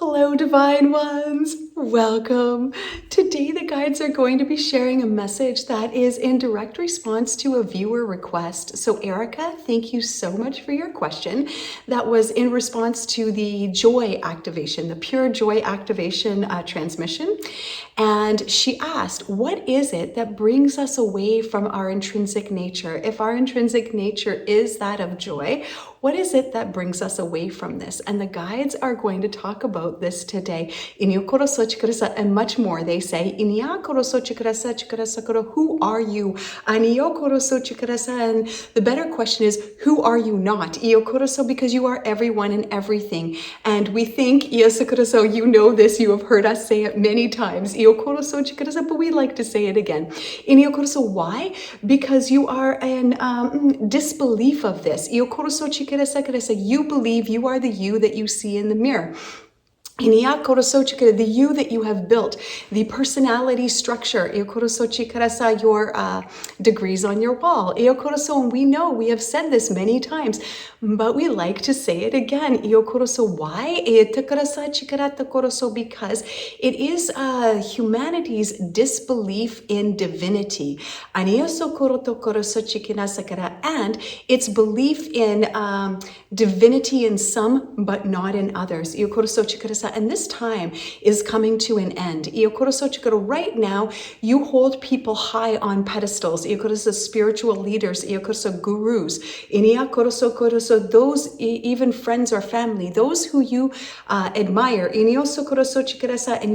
Hello, Divine Ones. Welcome. Today, the guides are going to be sharing a message that is in direct response to a viewer request. So, Erica, thank you so much for your question. That was in response to the joy activation, the pure joy activation transmission. And she asked, what is it that brings us away from our intrinsic nature? If our intrinsic nature is that of joy, what is it that brings us away from this? And the guides are going to talk about this today. And much more. They say, who are you? And the better question is, who are you not? Because you are everyone and everything. And we think, you know this, you have heard us say it many times, but we like to say it again. Why? Because you are in disbelief of this. You believe you are the you that you see in the mirror. The you that you have built, the personality structure, your degrees on your wall. And we know we have said this many times, but we like to say it again. Why? Because it is humanity's disbelief in divinity. And its belief in divinity in some, but not in others. And this time is coming to an end. Right now, you hold people high on pedestals. Spiritual leaders, gurus, those even friends or family, those who you admire, and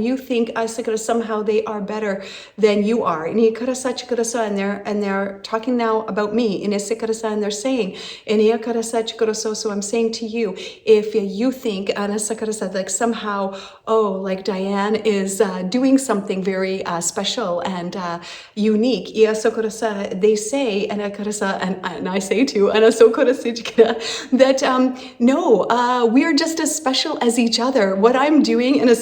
you think somehow they are better than you are. And they're talking now about me, and they're saying, so I'm saying to you, if you think like somehow, like Diane is doing something very special and unique, they say, and I say too, that no, we're just as special as each other. What I'm doing, and here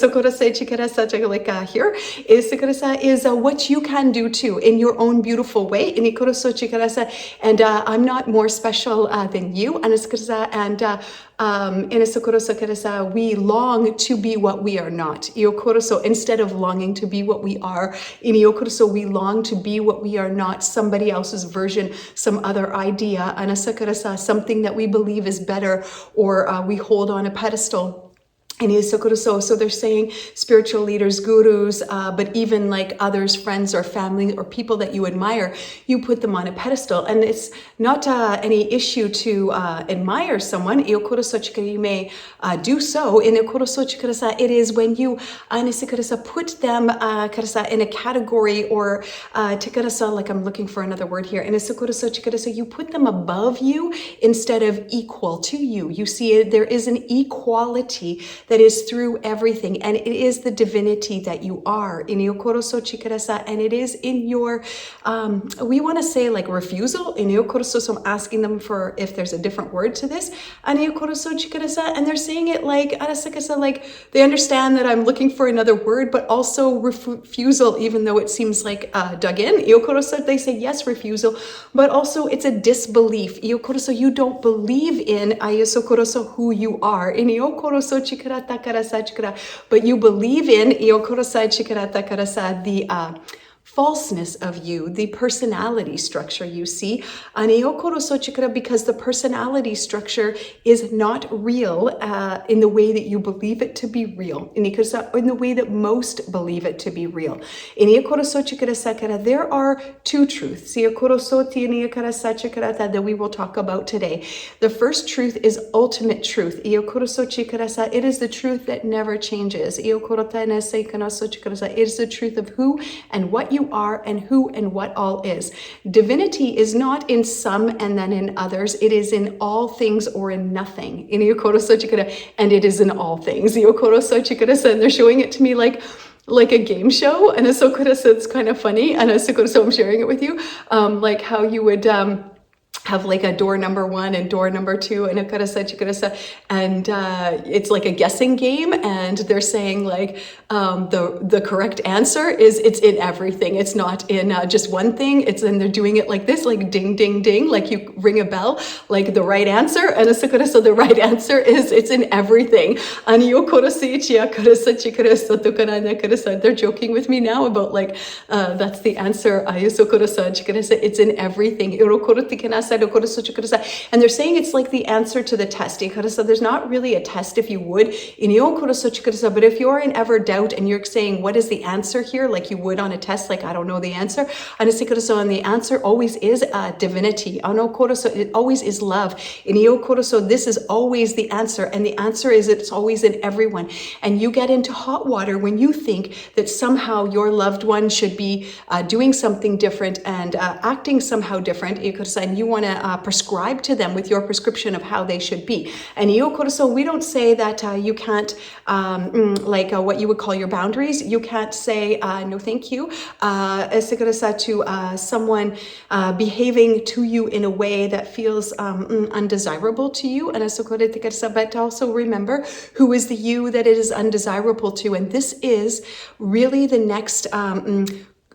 is what you can do too in your own beautiful way. And I'm not more special than you. We long to be what we are not. So instead of longing to be what we are, we long to be what we are not, somebody else's version, some other idea, something that we believe is better, or we hold on a pedestal. And so they're saying spiritual leaders, gurus, but even like others, friends or family or people that you admire, you put them on a pedestal. And it's not any issue to admire someone. You may do so. It is when you put them in a category, or like I'm looking for another word here. You put them above you instead of equal to you. You see, there is an equality that is through everything, and it is the divinity that you are. And it is in your, we want to say like refusal. So I'm asking them for if there's a different word to this. And they're saying it like they understand that I'm looking for another word, but also refusal, even though it seems like dug in. They say yes, refusal, but also it's a disbelief. You don't believe in who you are. But you believe in the falseness of you, the personality structure, you see, because the personality structure is not real in the way that you believe it to be real, in the way that most believe it to be real. There are two truths that we will talk about today. The first truth is ultimate truth. It is the truth that never changes. It is the truth of who and what you are and who and what all is. Divinity is not in some and then in others. It is in all things or in nothing. And it is in all things. And they're showing it to me like a game show. And it's kind of funny. And so I'm sharing it with you, like how you would have like a door number 1 and door number 2 and and it's like a guessing game, and they're saying like the correct answer is it's in everything. It's not in just one thing. It's then they're doing it like this, like ding ding ding, like you ring a bell, like the right answer. And so the right answer is it's in everything. They're joking with me now about like that's the answer. It's in everything. And they're saying it's like the answer to the test. There's not really a test, if you would. But if you're in ever doubt and you're saying, what is the answer here? Like you would on a test, like I don't know the answer. And the answer always is divinity. It always is love. This is always the answer. And the answer is it's always in everyone. And you get into hot water when you think that somehow your loved one should be doing something different and acting somehow different. And you want to prescribe to them with your prescription of how they should be. And we don't say that you can't, what you would call your boundaries. You can't say no, thank you, to someone behaving to you in a way that feels undesirable to you. But also remember who is the you that it is undesirable to. And this is really the next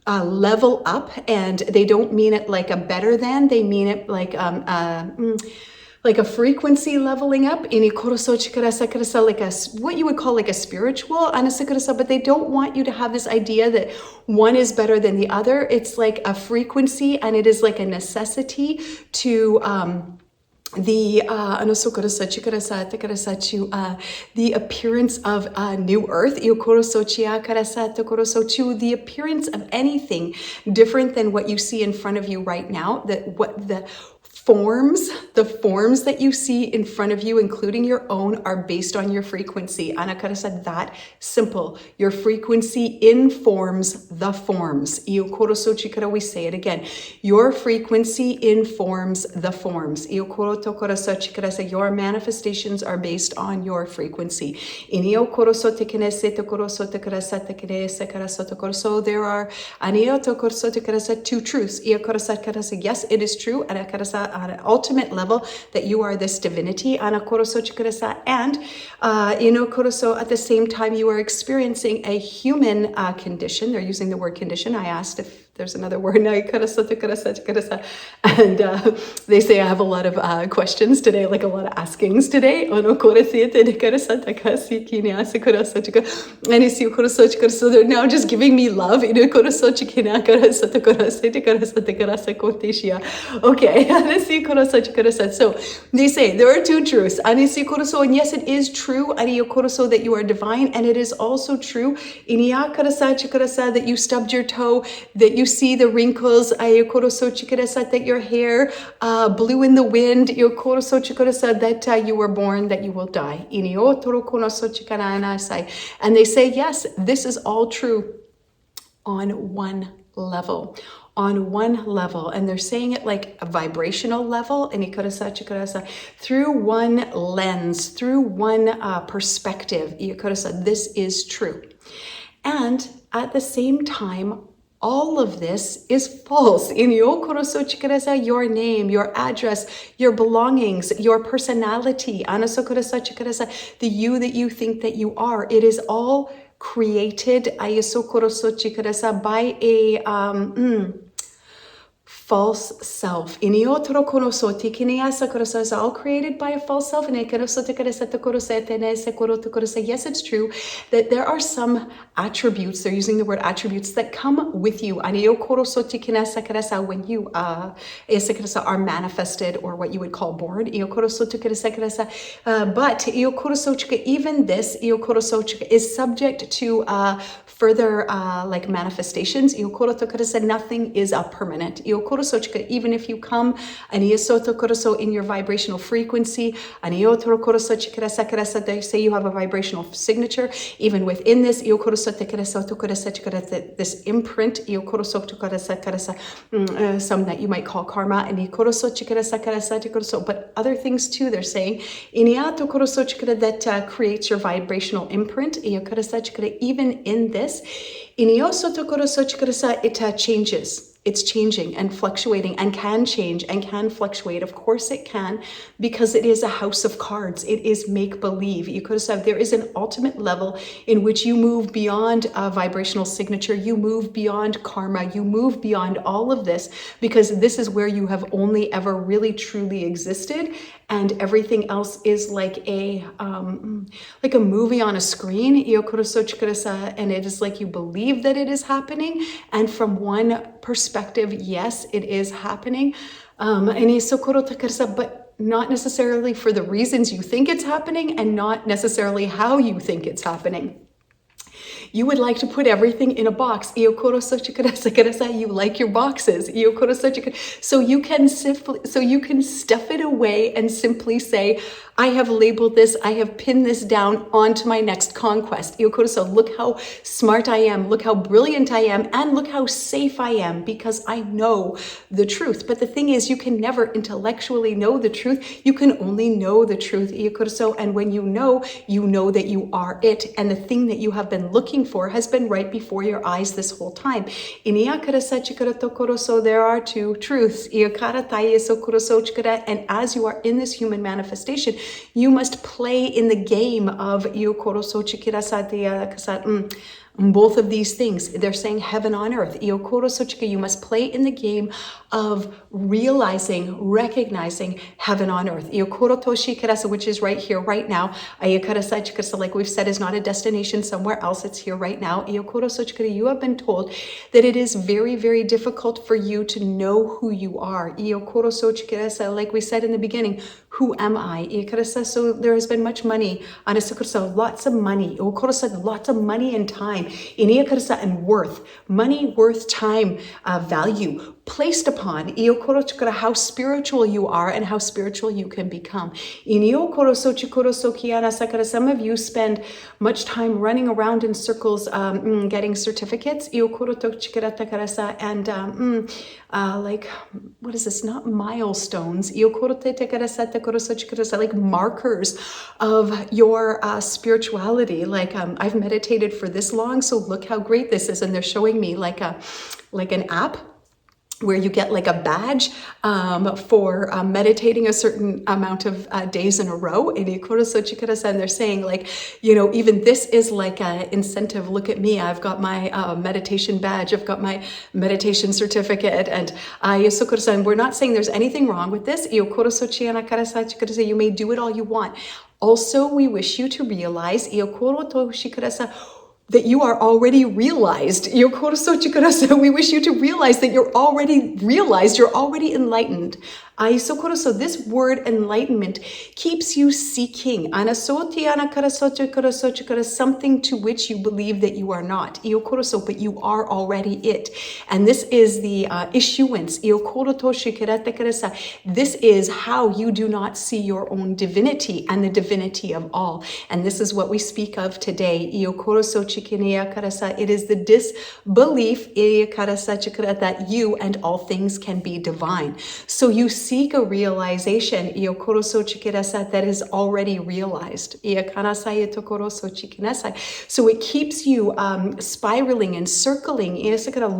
level up, and they don't mean it like a better than, they mean it like a frequency leveling up, like what you would call like a spiritual, but they don't want you to have this idea that one is better than the other. It's like a frequency, and it is like a necessity to the appearance of new earth, to the appearance of anything different than what you see in front of you right now, that what the forms that you see in front of you, including your own, are based on your frequency. That simple. Your frequency informs the forms. We say it again. Your frequency informs the forms. Your manifestations are based on your frequency. So there are two truths. Yes, it is true. On an ultimate level that you are this divinity, and at the same time you are experiencing a human condition. They're using the word condition. I asked if there's another word, and they say I have a lot of questions today, like a lot of askings today. So they're now just giving me love. Okay. So they say there are two truths. And yes, it is true that you are divine, and it is also true that you stubbed your toe, that you see the wrinkles, that your hair blew in the wind, that you were born, that you will die. And they say, yes, this is all true on one level. And they're saying it like a vibrational level, and through one lens, through one perspective. This is true. And at the same time, all of this is false. Your name, your address, your belongings, your personality, the you that you think that you are, it is all created by a false self. Is all created by a false self. Yes, it's true that there are some attributes, they're using the word attributes, that come with you when you are manifested, or what you would call born. But even this is subject to further like manifestations. Nothing is permanent. Even if you come in your vibrational frequency, they say you have a vibrational signature. Even within this, this imprint, some that you might call karma, but other things too, they're saying, that creates your vibrational imprint. Even in this, it changes. it's changing and fluctuating and can change and can fluctuate. Of course it can, because it is a house of cards. It is make-believe. You could have said there is an ultimate level in which you move beyond a vibrational signature. You move beyond karma. You move beyond all of this, because this is where you have only ever really truly existed, and everything else is like a movie on a screen. And it is like you believe that it is happening, and from one perspective, yes, it is happening, but not necessarily for the reasons you think it's happening, and not necessarily how you think it's happening. You would like to put everything in a box. You like your boxes. So you can stuff it away and simply say, I have labeled this, I have pinned this down onto my next conquest. So look how smart I am, look how brilliant I am, and look how safe I am, because I know the truth. But the thing is, you can never intellectually know the truth. You can only know the truth. And when you know that you are it, and the thing that you have been looking for has been right before your eyes this whole time. So there are two truths. And as you are in this human manifestation, you must play in the game of both of these things. They're saying heaven on earth. You must play in the game of realizing, recognizing heaven on earth. Which is right here, right now. Like we've said, is not a destination somewhere else. It's here right now. You have been told that it is very, very difficult for you to know who you are. Like we said in the beginning, who am I? So there has been much money, lots of money, lots of money and time, and worth, money, worth, time, value placed upon how spiritual you are and how spiritual you can become. Some of you spend much time running around in circles, getting certificates, and like, what is this? Not milestones, like markers of your spirituality. Like, I've meditated for this long, so look how great this is. And they're showing me like an app where you get like a badge for meditating a certain amount of days in a row. And they're saying, like, even this is like an incentive. Look at me, I've got my meditation badge, I've got my meditation certificate. And we're not saying there's anything wrong with this. You may do it all you want. Also, we wish you to realize that you are already realized. We wish you to realize that you're already realized, you're already enlightened. So this word enlightenment keeps you seeking something to which you believe that you are not, but you are already it. And this is the issuance. This is how you do not see your own divinity and the divinity of all. And this is what we speak of today. It is the disbelief that you and all things can be divine. So you seek a realization that is already realized. So it keeps you spiraling and circling,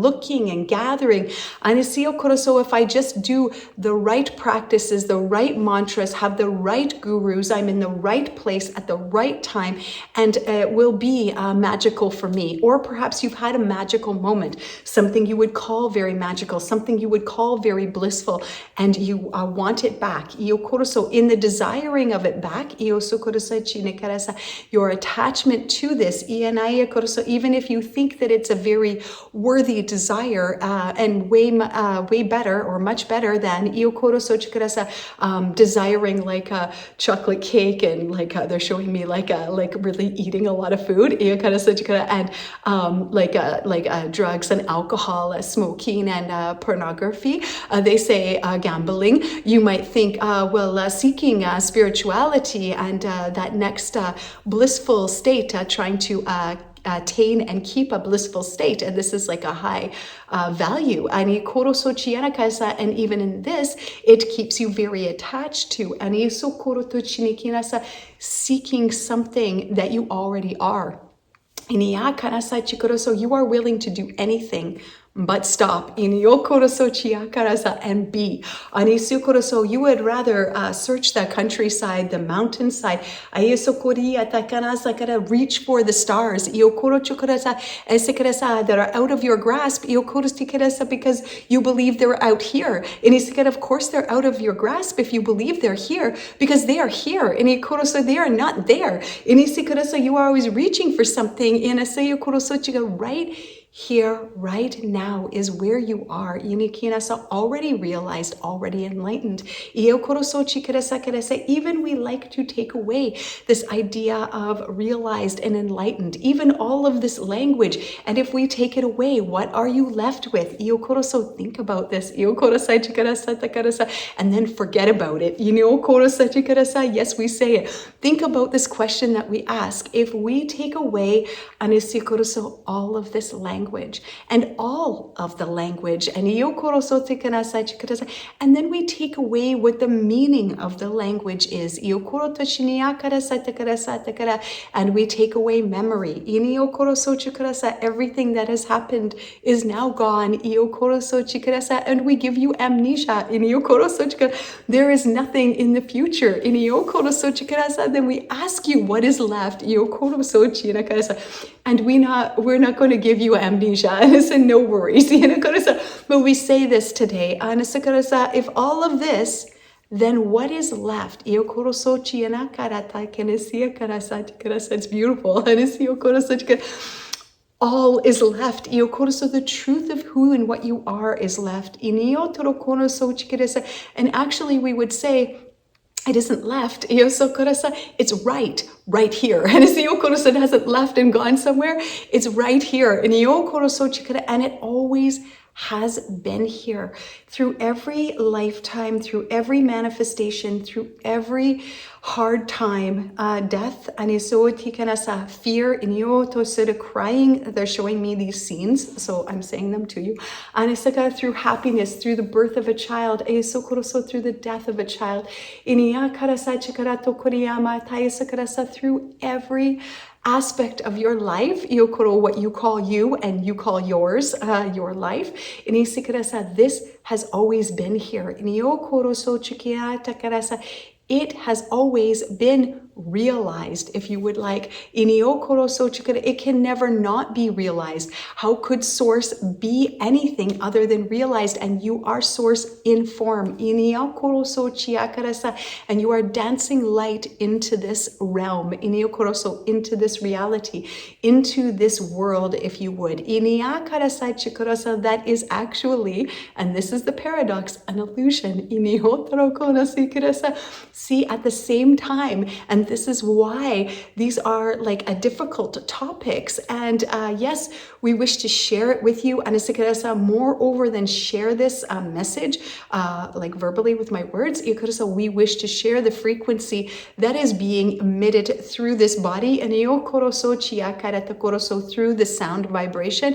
looking and gathering. So if I just do the right practices, the right mantras, have the right gurus, I'm in the right place at the right time, and it will be magical for me. Or perhaps you've had a magical moment, something you would call very magical, something you would call very blissful, and you want it back. So in the desiring of it back, your attachment to this, even if you think that it's a very worthy desire and way better or much better than desiring like a chocolate cake, and like they're showing me like really eating a lot of food, and drugs and alcohol, smoking and pornography. They say gambling. You might think, seeking spirituality and that next blissful state, trying to attain and keep a blissful state, and this is like a high value. And even in this, it keeps you very attached to, and seeking something that you already are. So you are willing to do anything but stop. And be. You would rather search the countryside, the mountainside. Reach for the stars that are out of your grasp because you believe they're out here. And of course they're out of your grasp if you believe they're here because they are here. And they are not there. You are always reaching for something. Right here, right now is where you are. Already realized, already enlightened. Even we like to take away this idea of realized and enlightened, even all of this language. And if we take it away, what are you left with? Think about this. And then forget about it. Yes, we say it. Think about this question that we ask. If we take away all of this language and all of the language and then we take away what the meaning of the language is and we take away memory, everything that has happened is now gone and we give you amnesia. There is nothing in the future. Then we ask you what is left. And we're not going to give you amnesia. And I said, no worries. But we say this today. If all of this, then what is left? It's beautiful. All is left. The truth of who and what you are is left. And actually we would say, it isn't left. It's right here. And it hasn't left and gone somewhere. It's right here. And it always has been here through every lifetime, through every manifestation, through every hard time, death, fear, crying. They're showing me these scenes, so I'm saying them to you. Through happiness, through the birth of a child, through the death of a child, through every aspect of your life, what you call you and you call yours, your life. This has always been here. It has always been realized, if you would like. It can never not be realized. How could source be anything other than realized? And you are source in form. And you are dancing light into this realm, into this reality, into this world, if you would. That is actually, and this is the paradox, an illusion. See, at the same time, and this is why these are like a difficult topics. And yes, we wish to share it with you. And moreover than share this message, like verbally with my words, we wish to share the frequency that is being emitted through this body, and through the sound vibration.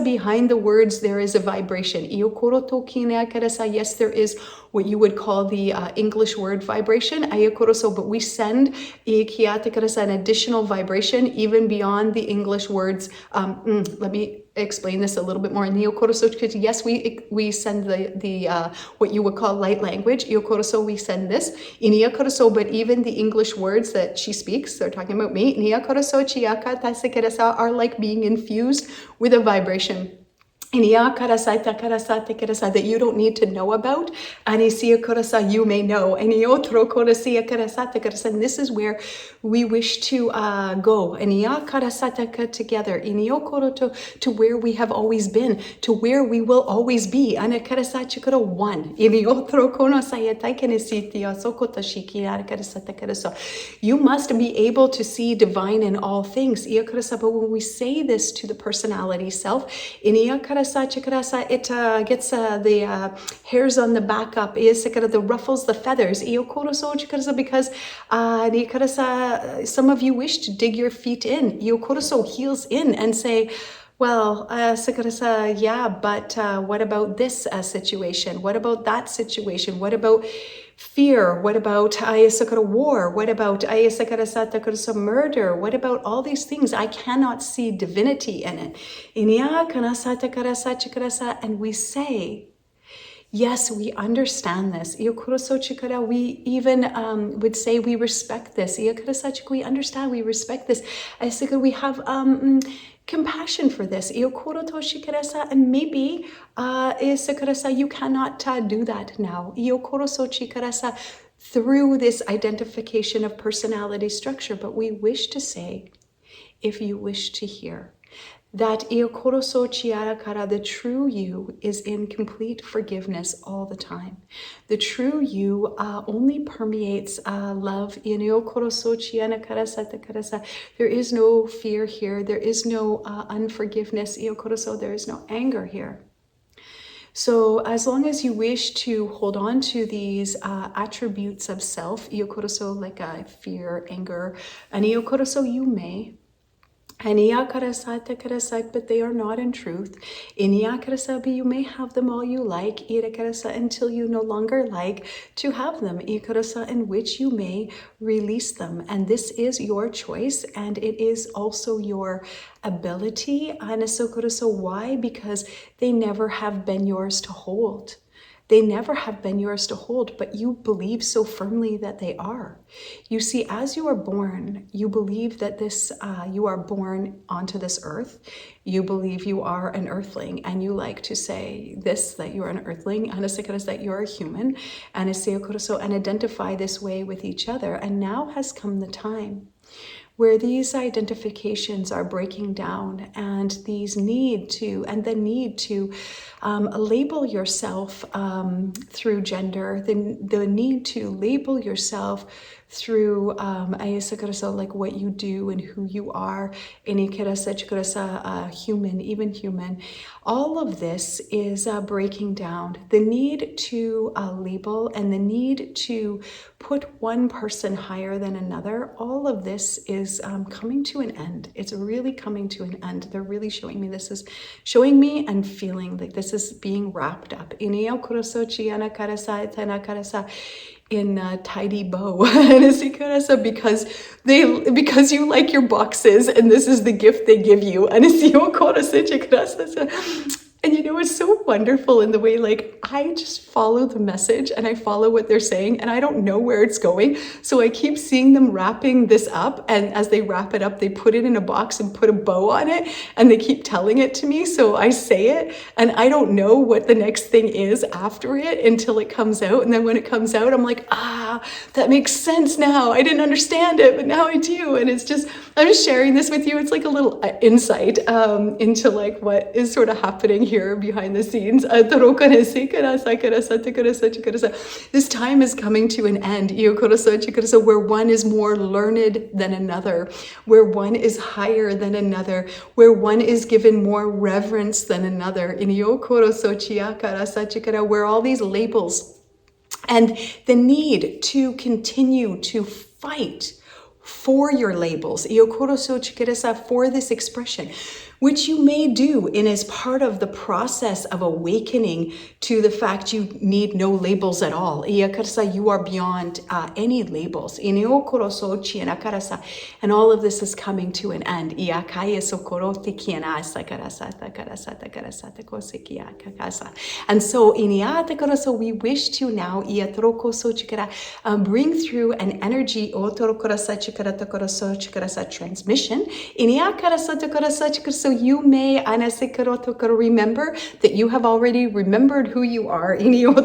Behind the words, there is a vibration. Yes, there is what you would call the English word vibration, but we send an additional vibration even beyond the English words. Let me explain this a little bit more. Because yes, we send the what you would call light language. We send this. But even the English words that she speaks, they're talking about me, are like being infused with a vibration. That you don't need to know about, you may know. And this is where we wish to go together to where we have always been, to where we will always be. One. You must be able to see divine in all things. But when we say this to the personality self, it gets the hairs on the back up, the ruffles the feathers, because some of you wish to dig your feet in, heels in, and say, well, yeah, but what about this situation? What about that situation? What about fear? What about war? What about murder? What about all these things? I cannot see divinity in it. And we say, yes, we understand this. We even would say we respect this. We understand, we respect this. We have compassion for this. And maybe you cannot do that now. Through this identification of personality structure. But we wish to say, if you wish to hear, that the true you is in complete forgiveness all the time. The true you only permeates love. There is no fear here. There is no unforgiveness. There is no anger here. So as long as you wish to hold on to these attributes of self, like fear, anger, and you may. But they are not in truth. You may have them all you like, until you no longer like to have them, in which you may release them. And this is your choice, and it is also your ability. Why? Because they never have been yours to hold. They never have been yours to hold, but you believe so firmly that they are. You see, as you are born, you believe that you are born onto this earth. You believe you are an earthling, and you like to say this, that you are an earthling, and that you're a human, and identify this way with each other. And now has come the time where these identifications are breaking down, and the need to label yourself through gender, the need to label yourself through like what you do and who you are, human, even human. All of this is breaking down. The need to label and the need to put one person higher than another, all of this is coming to an end. It's really coming to an end. They're really showing me, this is showing me and feeling like this is being wrapped up in a tidy bow, because you like your boxes, and this is the gift they give you. And it's so wonderful in the way, like, I just follow the message and I follow what they're saying, and I don't know where it's going. So I keep seeing them wrapping this up, and as they wrap it up, they put it in a box and put a bow on it, and they keep telling it to me. So I say it, and I don't know what the next thing is after it until it comes out. And then when it comes out, I'm like, that makes sense now. I didn't understand it, but now I do. And I'm just sharing this with you. It's like a little insight into like what is sort of happening here behind the scenes. This time is coming to an end, where one is more learned than another, where one is higher than another, where one is given more reverence than another, where all these labels and the need to continue to fight for your labels, for this expression, which you may do as part of the process of awakening to the fact you need no labels at all. You are beyond any labels. And all of this is coming to an end. And so we wish to now bring through an energy transmission. So you may remember that you have already remembered who you are. You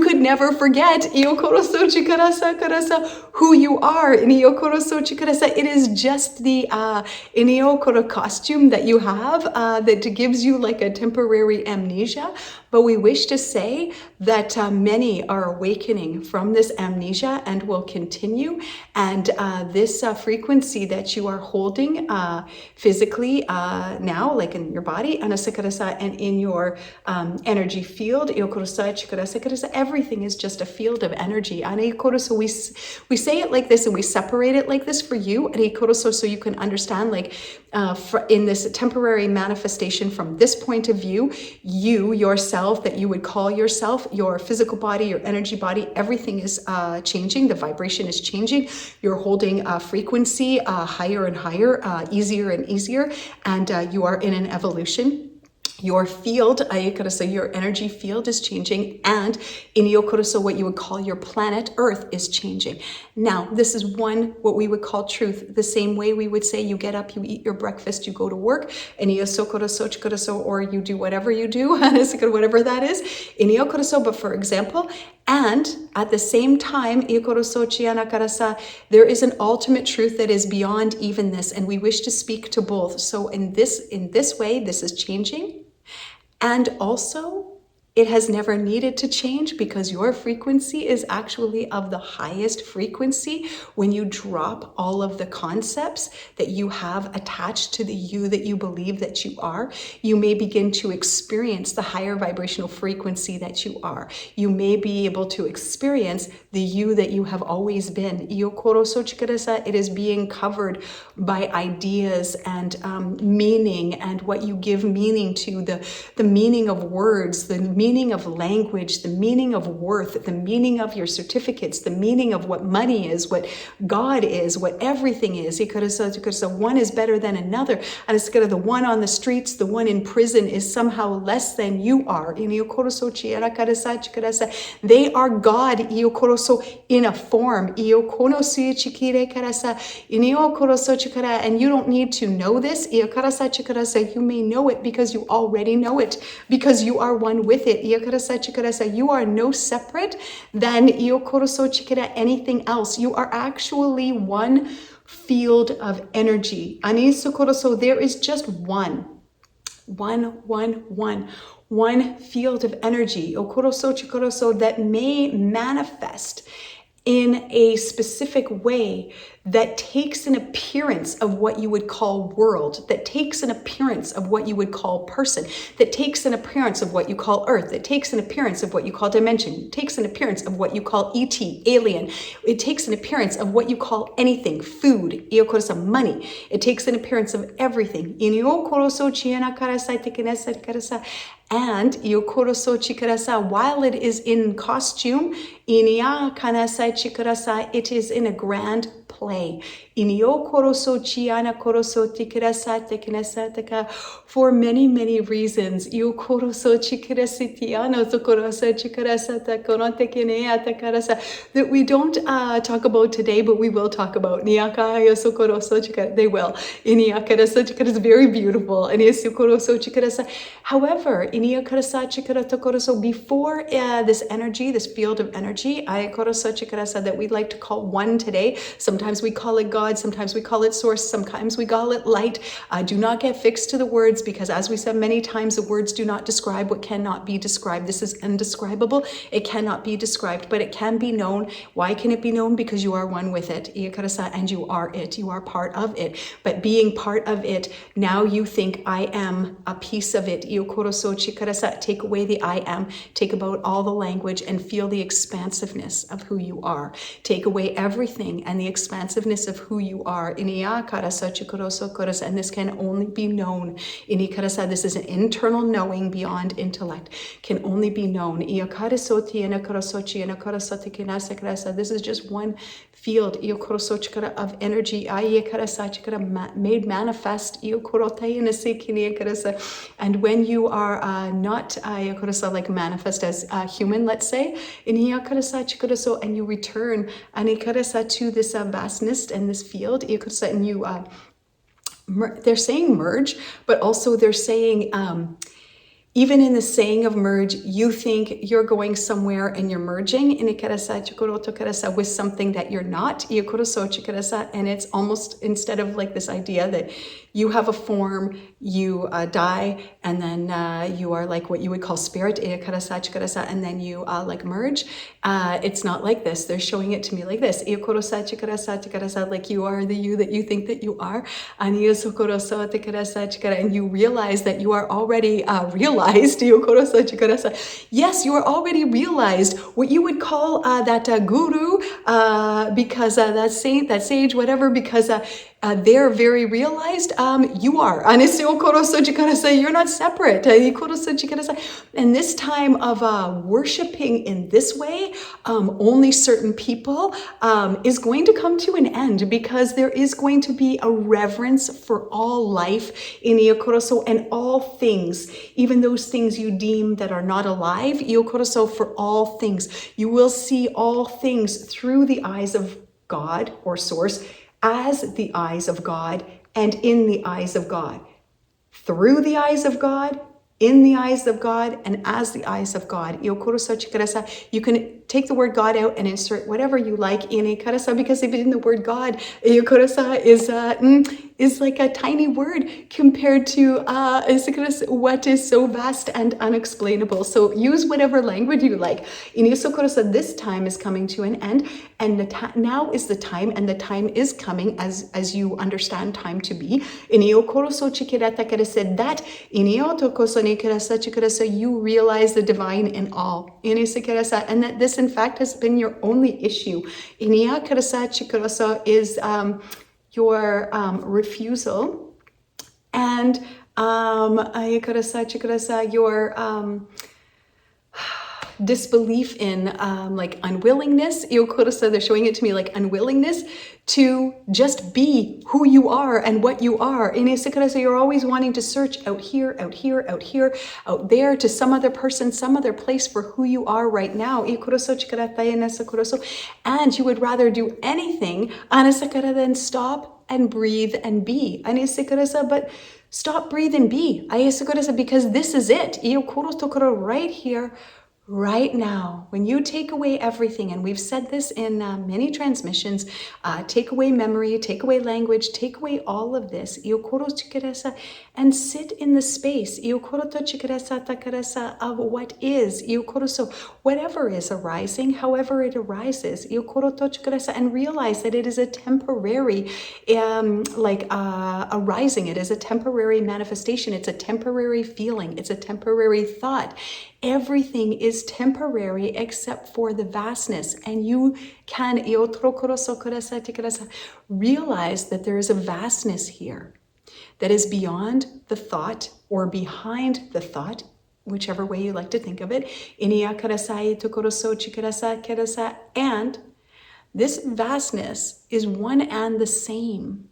could never forget who you are. It is just the costume that you have that gives you like a temporary amnesia. But we wish to say that many are awakening from this amnesia and will continue. And this frequency that you are holding physically now, like in your body, and in your energy field, everything is just a field of energy. So we say it like this, and we separate it like this for you, so you can understand, like in this temporary manifestation from this point of view, you yourself self that you would call yourself, your physical body, your energy body, everything is changing. The vibration is changing. You're holding frequency higher and higher, easier and easier, and you are in an evolution. Your field, your energy field is changing, and in Yokoroso, what you would call your planet Earth is changing. Now, this is what we would call truth. The same way we would say you get up, you eat your breakfast, you go to work, or you do whatever you do, whatever that is, in Yokoroso. But for example, and at the same time, there is an ultimate truth that is beyond even this, and we wish to speak to both. So in this way, this is changing. And also, it has never needed to change because your frequency is actually of the highest frequency. When you drop all of the concepts that you have attached to the you that you believe that you are, you may begin to experience the higher vibrational frequency that you are. You may be able to experience the you that you have always been. It is being covered by ideas and meaning, and what you give meaning to, the meaning of words, the meaning of language, the meaning of worth, the meaning of your certificates, the meaning of what money is, what God is, what everything is. One is better than another. And it's the one on the streets, the one in prison is somehow less than you are. They are God in a form. And you don't need to know this. You may know it because you already know it, because you are one with it. You are no separate than anything else. You are actually one field of energy. There is just one field of energy that may manifest in a specific way that takes an appearance of what you would call world, that takes an appearance of what you would call person, that takes an appearance of what you call earth, that takes an appearance of what you call dimension, takes an appearance of what you call ET, alien. It takes an appearance of what you call anything, food, money. It takes an appearance of everything. And while it is in costume, it is in a grand play. For many, many reasons. That we don't talk about today, but we will talk about. They will. It's very beautiful. However, before this energy, this field of energy, that we like to call one today. Sometimes we call it God, sometimes we call it source, sometimes we call it light. Do not get fixed to the words, because as we said many times, the words do not describe what cannot be described. This is indescribable. It cannot be described, but it can be known. Why can it be known? Because you are one with it, and you are it. You are part of it. But being part of it, now you think I am a piece of it. Take away the I am, take about all the language, and feel the expansiveness of who you are. Take away everything and the expansiveness of who you are. And this can only be known. This is an internal knowing beyond intellect, can only be known. This is just one field of energy made manifest. And when you are not like manifest as human, let's say, and you return to this vastness and this field, and you they're saying merge, but also they're saying even in the saying of merge, you think you're going somewhere and you're merging with something that you're not. And it's almost, instead of like this idea that you have a form, you die, and then you are like what you would call spirit, and then you like merge. It's not like this. They're showing it to me like this. Like you are the you that you think that you are. And you realize that you are already realized. Yes, you are already realized. What you would call that guru, because that saint, that sage, whatever, because they're very realized, you are. You're not separate. And this time of worshiping in this way, only certain people, is going to come to an end, because there is going to be a reverence for all life in Iokoroso and all things, even those things you deem that are not alive. Iokoroso, for all things. You will see all things through the eyes of God or source, as the eyes of God and in the eyes of God. Through the eyes of God, in the eyes of God, and as the eyes of God. You can take the word God out and insert whatever you like in it, because even the word God is like a tiny word compared to what is so vast and unexplainable. So use whatever language you like. This time is coming to an end, and now is the time, and the time is coming as you understand time to be. That you realize the divine in all, and that this in fact has been your only issue. Is your refusal and your disbelief in like unwillingness. They're showing it to me like unwillingness to just be who you are and what you are. You're always wanting to search out here, out here, out here, out there, to some other person, some other place for who you are right now. And you would rather do anything than stop and breathe and be. But stop, breathe, and be. Because this is it. Right here, right now, when you take away everything, and we've said this in many transmissions, take away memory, take away language, take away all of this, and sit in the space of what is, whatever is arising, however it arises, and realize that it is a temporary arising. It is a temporary manifestation. It's a temporary feeling. It's a temporary thought. Everything is temporary except for the vastness. And you can realize that there is a vastness here that is beyond the thought or behind the thought, whichever way you like to think of it. And this vastness is one and the same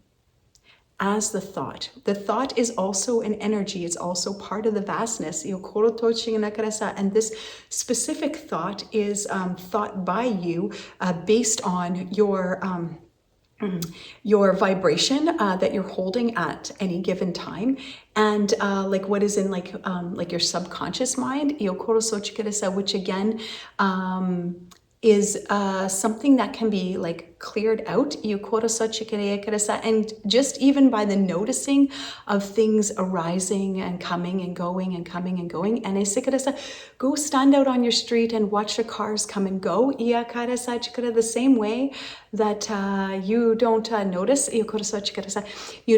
as the thought. The thought is also an energy. It's also part of the vastness. And this specific thought is thought by you based on your vibration that you're holding at any given time, and like what is in like your subconscious mind, which again is something that can be like cleared out, and just even by the noticing of things arising and coming and going and coming and going, and go stand out on your street and watch the cars come and go, the same way that you don't notice, you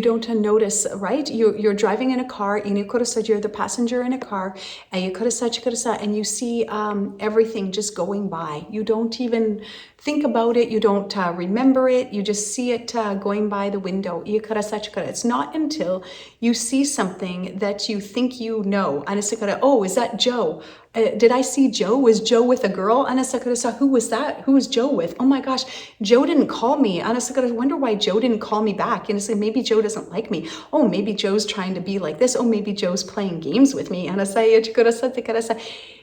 don't notice, right? You're driving in a car, you're the passenger in a car, and you see everything just going by. You don't even think about it, you don't remember it, you just see it going by the window. It's not until you see something that you think you know, and it's oh, is that Joe? Did I see Joe? Was Joe with a girl? Who was that? Who was Joe with? Oh my gosh, Joe didn't call me. I wonder why Joe didn't call me back. And maybe Joe doesn't like me. Oh, maybe Joe's trying to be like this. Oh, maybe Joe's playing games with me.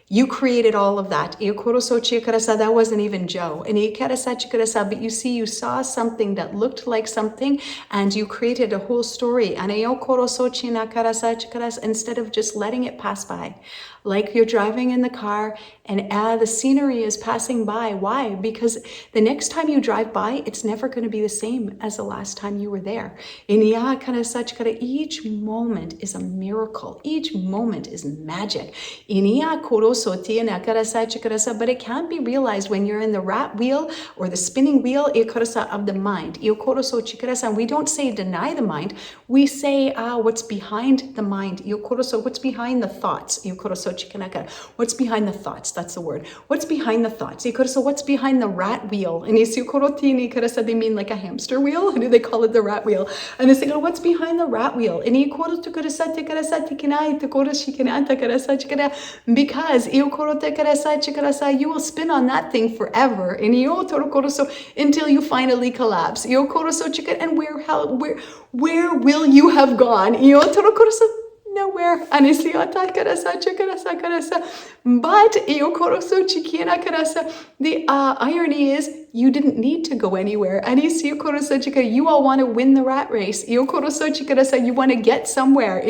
You created all of that. That wasn't even Joe. But you see, you saw something that looked like something, and you created a whole story. Instead of just letting it pass by. Like you're driving in the car and the scenery is passing by. Why? Because the next time you drive by, it's never going to be the same as the last time you were there. Each moment is a miracle. Each moment is magic. But it can't be realized when you're in the rat wheel or the spinning wheel of the mind. And we don't say deny the mind. We say what's behind the mind. What's behind the thoughts? What's behind the thoughts? That's the word. What's behind the thoughts? So what's behind the rat wheel? And they mean like a hamster wheel. And they call it the rat wheel. And they say, oh, what's behind the rat wheel? And because you will spin on that thing forever. And until you finally collapse. And where will you have gone? Nowhere. But the irony is you didn't need to go anywhere. You all want to win the rat race. You want to get somewhere.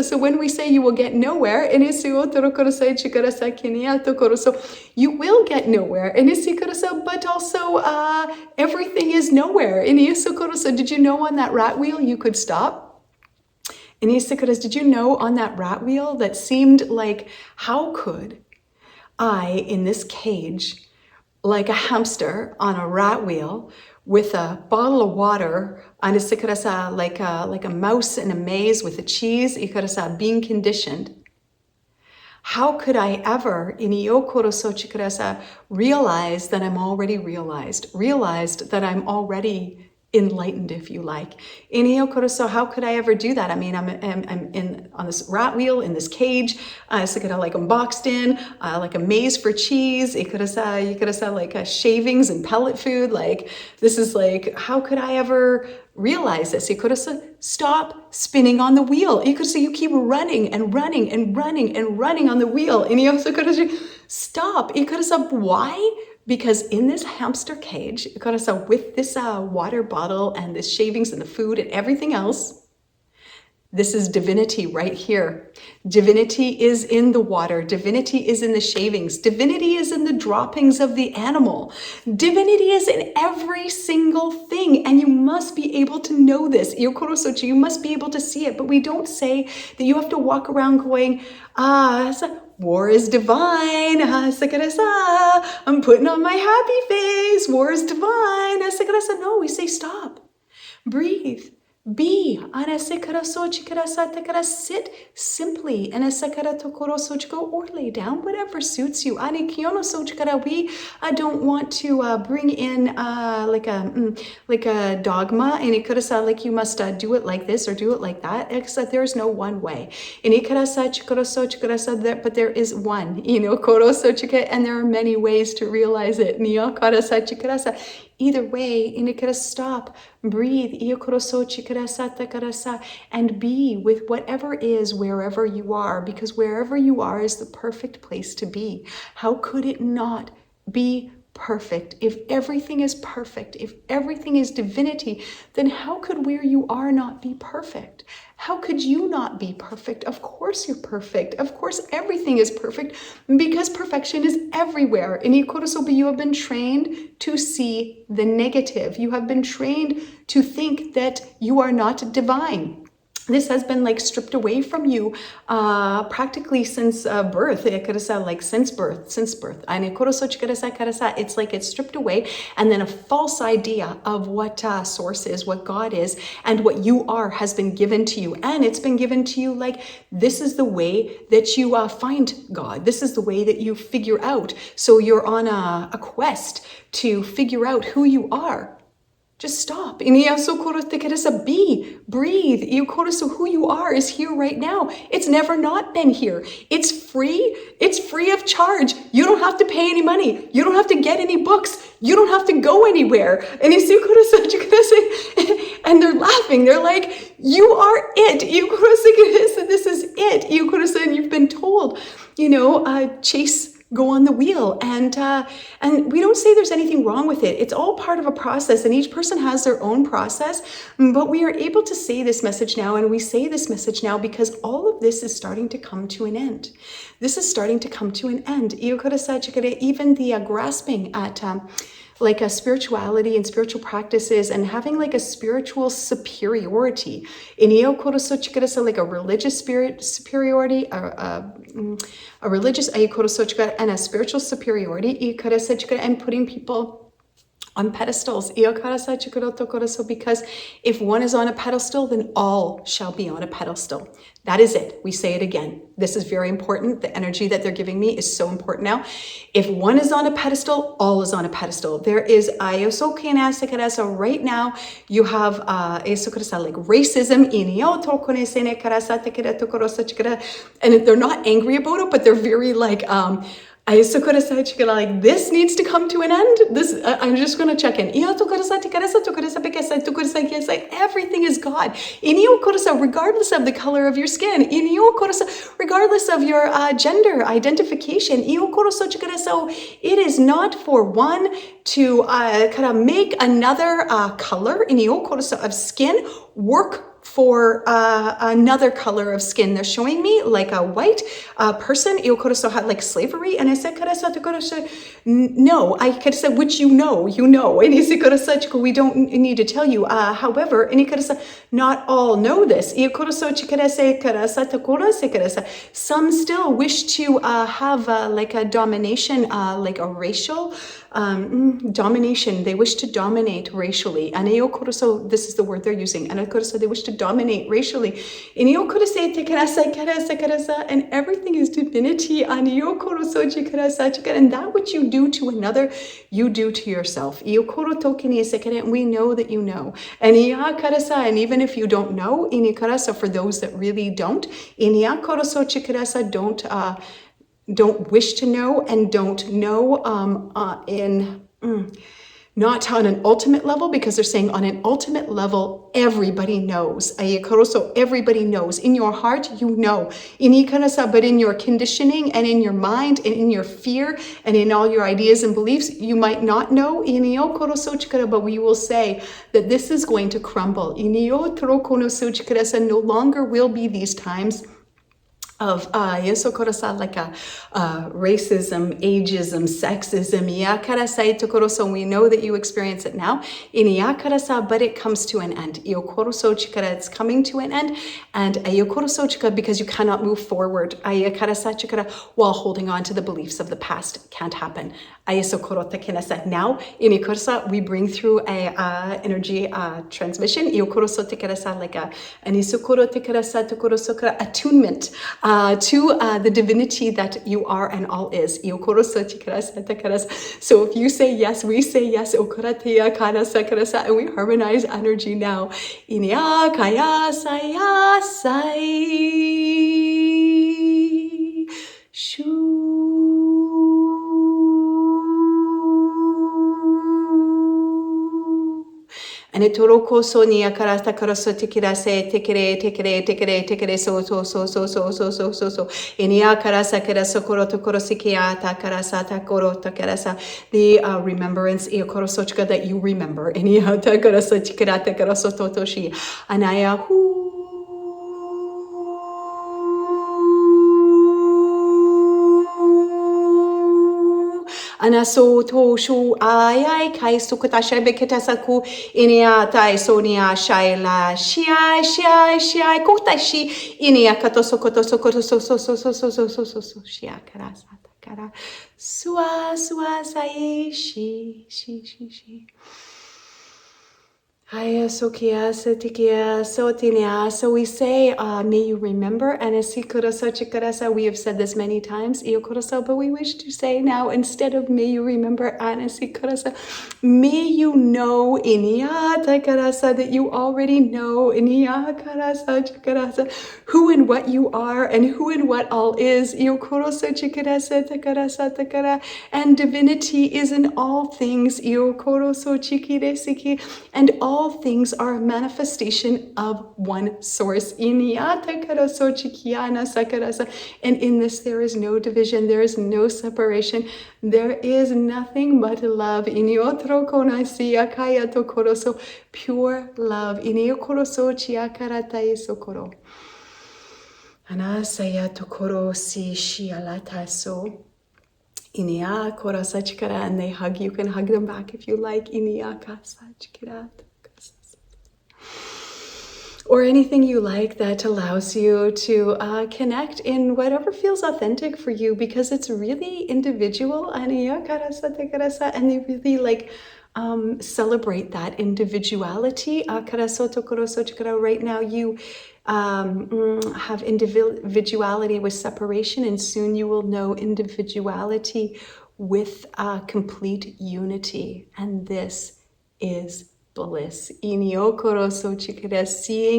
So when we say you will get nowhere, you will get nowhere. But also everything is nowhere. Did you know on that rat wheel you could stop? And did you know on that rat wheel that seemed like, how could I, in this cage, like a hamster on a rat wheel, with a bottle of water, and like a mouse in a maze with a cheese, being conditioned? How could I ever, realize that I'm already realized that I'm already enlightened, if you like? So how could I ever do that? I mean, I'm in on this rat wheel in this cage. Like I'm boxed in, like a maze for cheese. You could have said like shavings and pellet food. Like this is like, how could I ever realize this? You could have said, stop spinning on the wheel. You could say you keep running and running and running and running on the wheel. And you also could have said, stop. You could have said, why? Because in this hamster cage, with this water bottle and this shavings and the food and everything else, this is divinity right here. Divinity is in the water. Divinity is in the shavings. Divinity is in the droppings of the animal. Divinity is in every single thing. And you must be able to know this. You must be able to see it. But we don't say that you have to walk around going, war is divine. I'm putting on my happy face. War is divine. No, we say stop. Breathe. Be. Sit simply. Or lay down, whatever suits you. We don't want to bring in like a dogma. And it could have said like you must do it like this or do it like that. Except there's no one way. And it could have said, but there is one. And there are many ways to realize it. Either way, stop, breathe, and be with whatever is wherever you are, because wherever you are is the perfect place to be. How could it not be perfect? If everything is perfect, if everything is divinity, then how could where you are not be perfect? How could you not be perfect? Of course you're perfect. Of course everything is perfect, because perfection is everywhere. And you have been trained to see the negative. You have been trained to think that you are not divine. This has been like stripped away from you practically since birth. It could have said like since birth. And it's like it's stripped away, and then a false idea of what source is, what God is, and what you are has been given to you. And it's been given to you like this is the way that you find God. This is the way that you figure out. So you're on a quest to figure out who you are. Just stop. Be, breathe. Who you are is here right now. It's never not been here. It's free. It's free of charge. You don't have to pay any money. You don't have to get any books. You don't have to go anywhere. And and they're laughing. They're like, you are it. This is it. You've been told, chase, go on the wheel. And we don't say there's anything wrong with it. It's all part of a process, and each person has their own process. But we are able to say this message now, and we say this message now because all of this is starting to come to an end. This is starting to come to an end. Even the grasping at like a spirituality and spiritual practices and having like a spiritual superiority. Like a religious superiority, a religious and a spiritual superiority, and putting people on pedestals. Because if one is on a pedestal, then all shall be on a pedestal. That is it. We say it again. This is very important. The energy that they're giving me is so important now. If one is on a pedestal, all is on a pedestal. There is right now, you have like racism, and they're not angry about it, but they're very like, like, this needs to come to an end. This I'm just going to check in. Everything is God. Regardless of the color of your skin, regardless of your gender identification, it is not for one to kind of make another color of skin work for another color of skin. They're showing me like a white person, had like slavery, and I said, no, I could say, which you know, and he said, we don't need to tell you. However, and he could say, not all know this. Some still wish to have like a domination, like a racial domination. They wish to dominate racially. And this is the word they're using. And they wish to dominate racially. And everything is divinity. And that which you do to another, you do to yourself. And we know that you know. And even if you don't know, for those that really don't, don't wish to know and don't know not on an ultimate level, because they're saying on an ultimate level, everybody knows. So everybody knows. In your heart, you know. But in your conditioning and in your mind and in your fear and in all your ideas and beliefs, you might not know. But we will say that this is going to crumble. No longer will be these times of like racism, ageism, sexism, so we know that you experience it now, but it comes to an end. It's coming to an end, and because you cannot move forward while holding on to the beliefs of the past. Can't happen. Now, we bring through a energy transmission, like attunement to the divinity that you are and all is. So if you say yes, we say yes, and we harmonize energy now. And it toroko sonia karasta karaso tikirase tikere so inia karasa karaso koroto korosikiata karasata korota karasa, the remembrance iokorosochka that you remember inia karasa tikirata karaso totoshi anaya hu Anaso to shu ai kai sukata shabe ketasaku inia tai sonia shaila shia kotashi inia katosokoto shia karasa kara sua sai shi So we say, may you remember, and we have said this many times, but we wish to say now, instead of may you remember, may you know that you already know who and what you are and who and what all is, and divinity is in all things, and all things are a manifestation of one source. And in this, there is no division, there is no separation, there is nothing but love. Pure love. And they hug, you can hug them back if you like. Or anything you like that allows you to connect in whatever feels authentic for you, because it's really individual. And they really like Celebrate that individuality. Right now you have individuality with separation, and soon you will know individuality with complete unity. And this is bliss. Seeing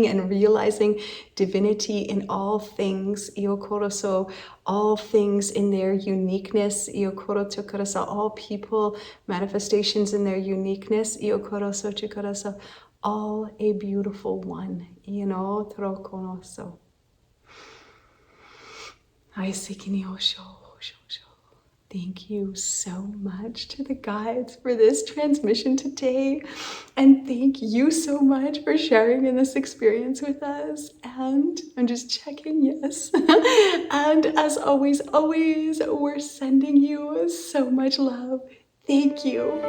and realizing divinity in all things. All things in their uniqueness. All people, manifestations in their uniqueness. All a beautiful one. Thank you so much to the guides for this transmission today. And thank you so much for sharing in this experience with us. And I'm just checking, yes. And as always, we're sending you so much love. Thank you.